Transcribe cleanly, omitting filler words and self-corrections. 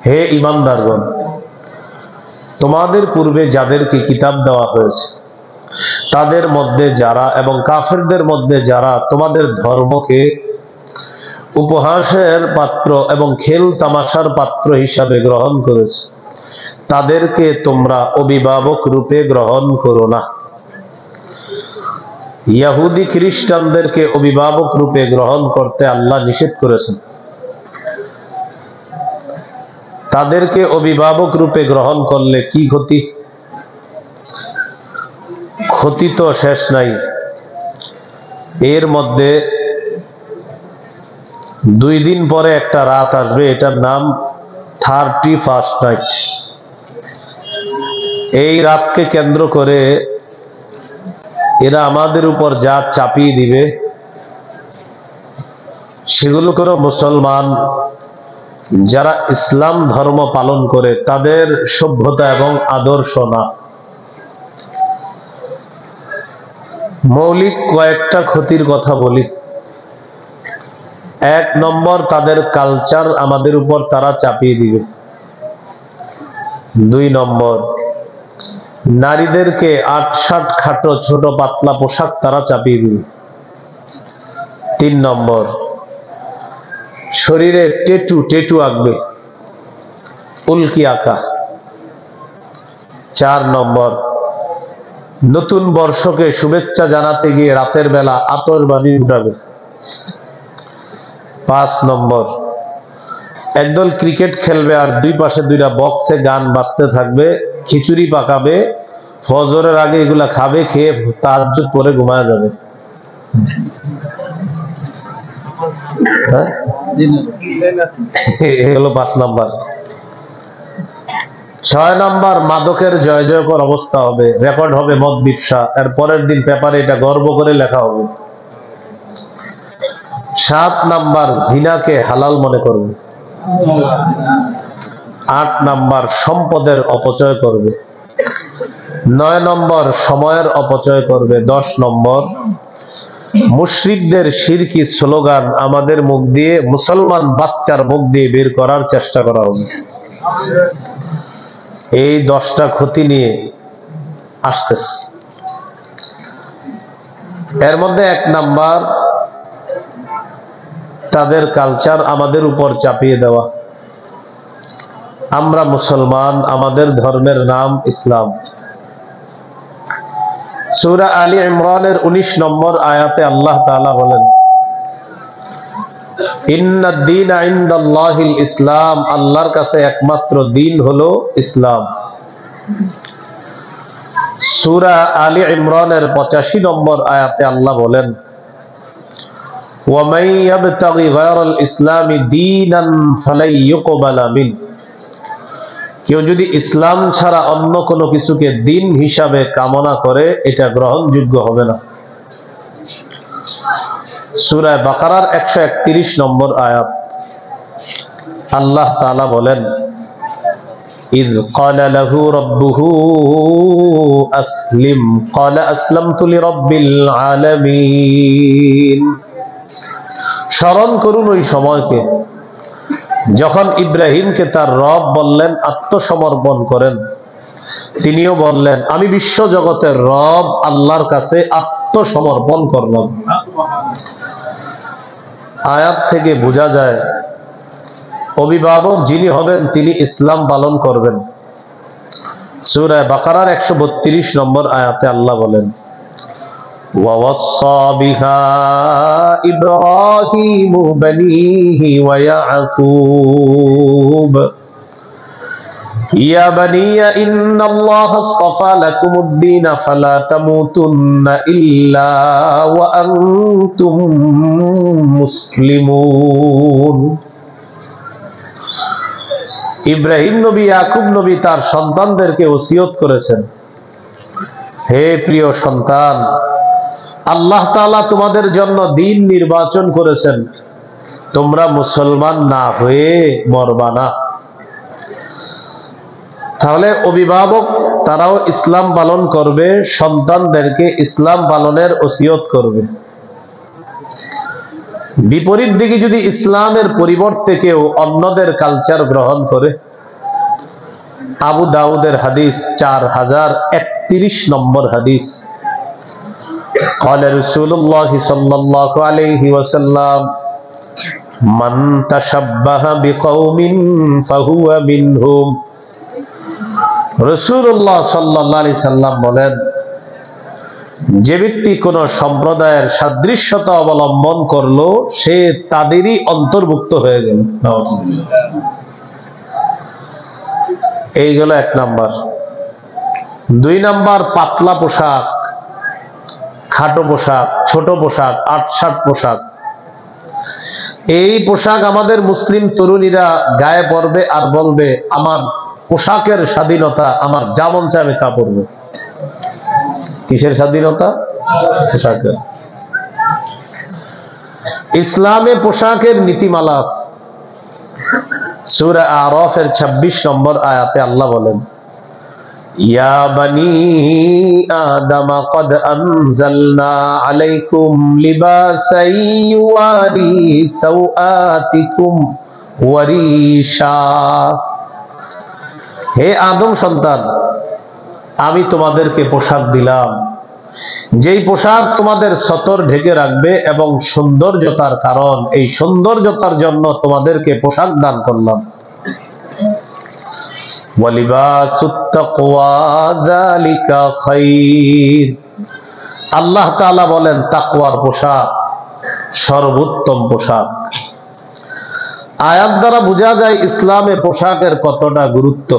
হে ঈমানদারগণ, তোমাদের পূর্বে যাদেরকে কিতাব দেওয়া হয়েছে তাদের মধ্যে যারা এবং কাফেরদের মধ্যে যারা তোমাদের ধর্মকে উপহাসের পাত্র এবং খেল তামাশার পাত্র হিসাবে গ্রহণ করেছে, তাদেরকে তোমরা অভিভাবক রূপে গ্রহণ করো না। ইহুদি খ্রিস্টানদেরকে অভিভাবক রূপে গ্রহণ করতে আল্লাহ নিষেধ করেছেন। তাদেরকে অভিভাবক রূপে গ্রহণ করলে কি ক্ষতি? ক্ষতি তো শেষ নাই। এর মধ্যে 2 দিন পরে একটা রাত আসবে, এটার নাম 31st নাইট। এই রাতকে কেন্দ্র করে এরা আমাদের উপর যা চাপিয়ে দিবে সেগুলো করে মুসলমান যারা ইসলাম ধর্ম পালন করে তাদের সভ্যতা এবং আদর্শ না। মৌলিক কয়েকটা ক্ষতির কথা বলি। 1 নম্বর, তাদের কালচার আমাদের উপর তারা চাপিয়ে দিবে। 2 নম্বর, নারীদেরকে 8-60 খাটো ছোট পাতলা পোশাক তারা চাপিয়ে দিবে। 3 নম্বর, শরীরে টেটু আঁকবে, উল্কি আঁকা। 4 নম্বর, নতুন বর্ষকে শুভেচ্ছা জানাতে গিয়ে রাতের বেলা আতশবাজি উঠাবে। 5 নম্বর, একদল ক্রিকেট খেলবে আর 2 পাশে 2টা বক্সে গান বাজতে থাকবে, খিচুড়ি পাকাবে, ফজরের আগে এগুলা খাবে, খেয়ে তাহাজ্জুদ পড়ে ঘুমায় যাবে। হলো 5 নম্বর। 6 নম্বর, মাদকের জয় জয়কর অবস্থা হবে, রেকর্ড হবে মদ ব্যবসা, এর পরের দিন পেপারে এটা গর্ব করে লেখা হবে। 7 নম্বর, জিনাকে হালাল মনে করবে। 8 নম্বর, সম্পদের অপচয় করবে। 9 নম্বর, সময়ের অপচয় করবে। 10 নম্বর, মুশরিকদের শিরকি স্লোগান আমাদের মুখ দিয়ে, মুসলমান বাচ্চার মুখ দিয়ে বের করার চেষ্টা করা হবে। এই 10টা ক্ষতি নিয়ে আসতেছে। এর মধ্যে 1 নাম্বার, তাদের কালচার আমাদের উপর চাপিয়ে দেওয়া। আমরা মুসলমান, আমাদের ধর্মের নাম ইসলাম। সূরা আলী ইমরানের 19 নম্বর আয়াতে আল্লাহ তাআলা বলেন, ইন্নাদ দীনা ইনদাল্লাহিল ইসলাম, আল্লাহর কাছে একমাত্র দ্বীন হলো ইসলাম। সূরা আলী ইমরানের 85 নম্বর আয়াতে আল্লাহ বলেন, ওয়া মান ইয়াবতাগি গায়রাল ইসলামি দীনান ফালাই ইউকবালা মিন, কেউ যদি ইসলাম ছাড়া অন্য কোনো কিছুকে দ্বীন হিসাবে কামনা করে এটা গ্রহণযোগ্য হবে না। সূরা বাকারার 131 নম্বর আয়াত আল্লাহ তাআলা বলেন, ইয ক্বালা লাহু রাব্বুহু আসলিম ক্বালা আসলামতু লিরাব্বিল আলামিন। স্মরণ করুন ওই সময়কে যখন ইব্রাহিমকে তার রব বললেন আত্মসমর্পণ করেন, তিনিও বললেন আমি বিশ্ব জগতের রব আল্লাহর কাছে আত্মসমর্পণ করলাম। আয়াত থেকে বোঝা যায় অভিভাবক যিনি হবেন তিনি ইসলাম পালন করবেন। সূরা বাকারার 132 নম্বর আয়াতে আল্লাহ বলেন, ওয়াওয়াসসা বিহা ইব্রাহিমু বানিহি ওয়া ইয়াকুব ইয়া বানিয়া ইন্নাল্লাহা আসতাফা লাকুমুদ-দীনা ফালা তামুতুন্না ইল্লা ওয়া আনতুম মুসলিমুন। ইব্রাহিম নবী, ইয়াকুব নবী তার সন্তানদেরকে ওসিয়ত করেছেন, হে প্রিয় সন্তান, আল্লাহ তাআলা তোমাদের জন্য দ্বীন নির্বাচন করেছেন, তোমরা মুসলমান না হয়ে মরবা না। তাহলে অভিভাবক তারাও ইসলাম পালন করবে, সন্তানদেরকে ইসলাম পালনের ওসিয়ত করবে। বিপরীত দিকে যদি ইসলামের পরিবর্তে কেউ অন্যদের কালচার গ্রহণ করে আবু দাউদের হাদিস 4031 নম্বর হাদিস। قال رسول الله صلى الله عليه وسلم من تشبه بقوم فهو منهم। রাসূলুল্লাহ সাল্লাল্লাহু আলাইহি সাল্লাম বলেন, যে ব্যক্তি কোন সম্প্রদায়ের সাদৃশ্যতা অবলম্বন করলো সে তাদেরই অন্তর্ভুক্ত হয়ে গেল। এই গেল 1 নাম্বার। 2 নাম্বার, পাতলা পোশাক, খাটো পোশাক, ছোট পোশাক, আটশাট পোশাক। এই পোশাক আমাদের মুসলিম তরুণীরা গায়ে পরবে আর বলবে আমার পোশাকের স্বাধীনতা, আমার যা মন চায় আমি তা পরবো। কিসের স্বাধীনতা? পোশাকের। ইসলামে পোশাকের নীতিমালা আছে। সূরা আরাফের 26 নম্বর আয়াতে আল্লাহ বলেন, ইয়া বানি আদম কদ আনজালনা আলাইকুম লিবাসান ইউয়ারি সাওআতিকুম ওয়া রিশা। হে আদম সন্তান, আমি তোমাদেরকে পোশাক দিলাম, যেই পোশাক তোমাদের সতর ঢেকে রাখবে এবং সৌন্দর্যতার কারণ, এই সৌন্দর্যতার জন্য তোমাদেরকে পোশাক দান করলাম। ওয়ালিবাসুত তাকওয়া যালিকা খায়র। আল্লাহ তাআলা বলেন তাকওয়ার পোশাক সর্বোত্তম পোশাক। আয়াত দ্বারা বোঝা যায় ইসলামে পোশাকের কতটা গুরুত্ব।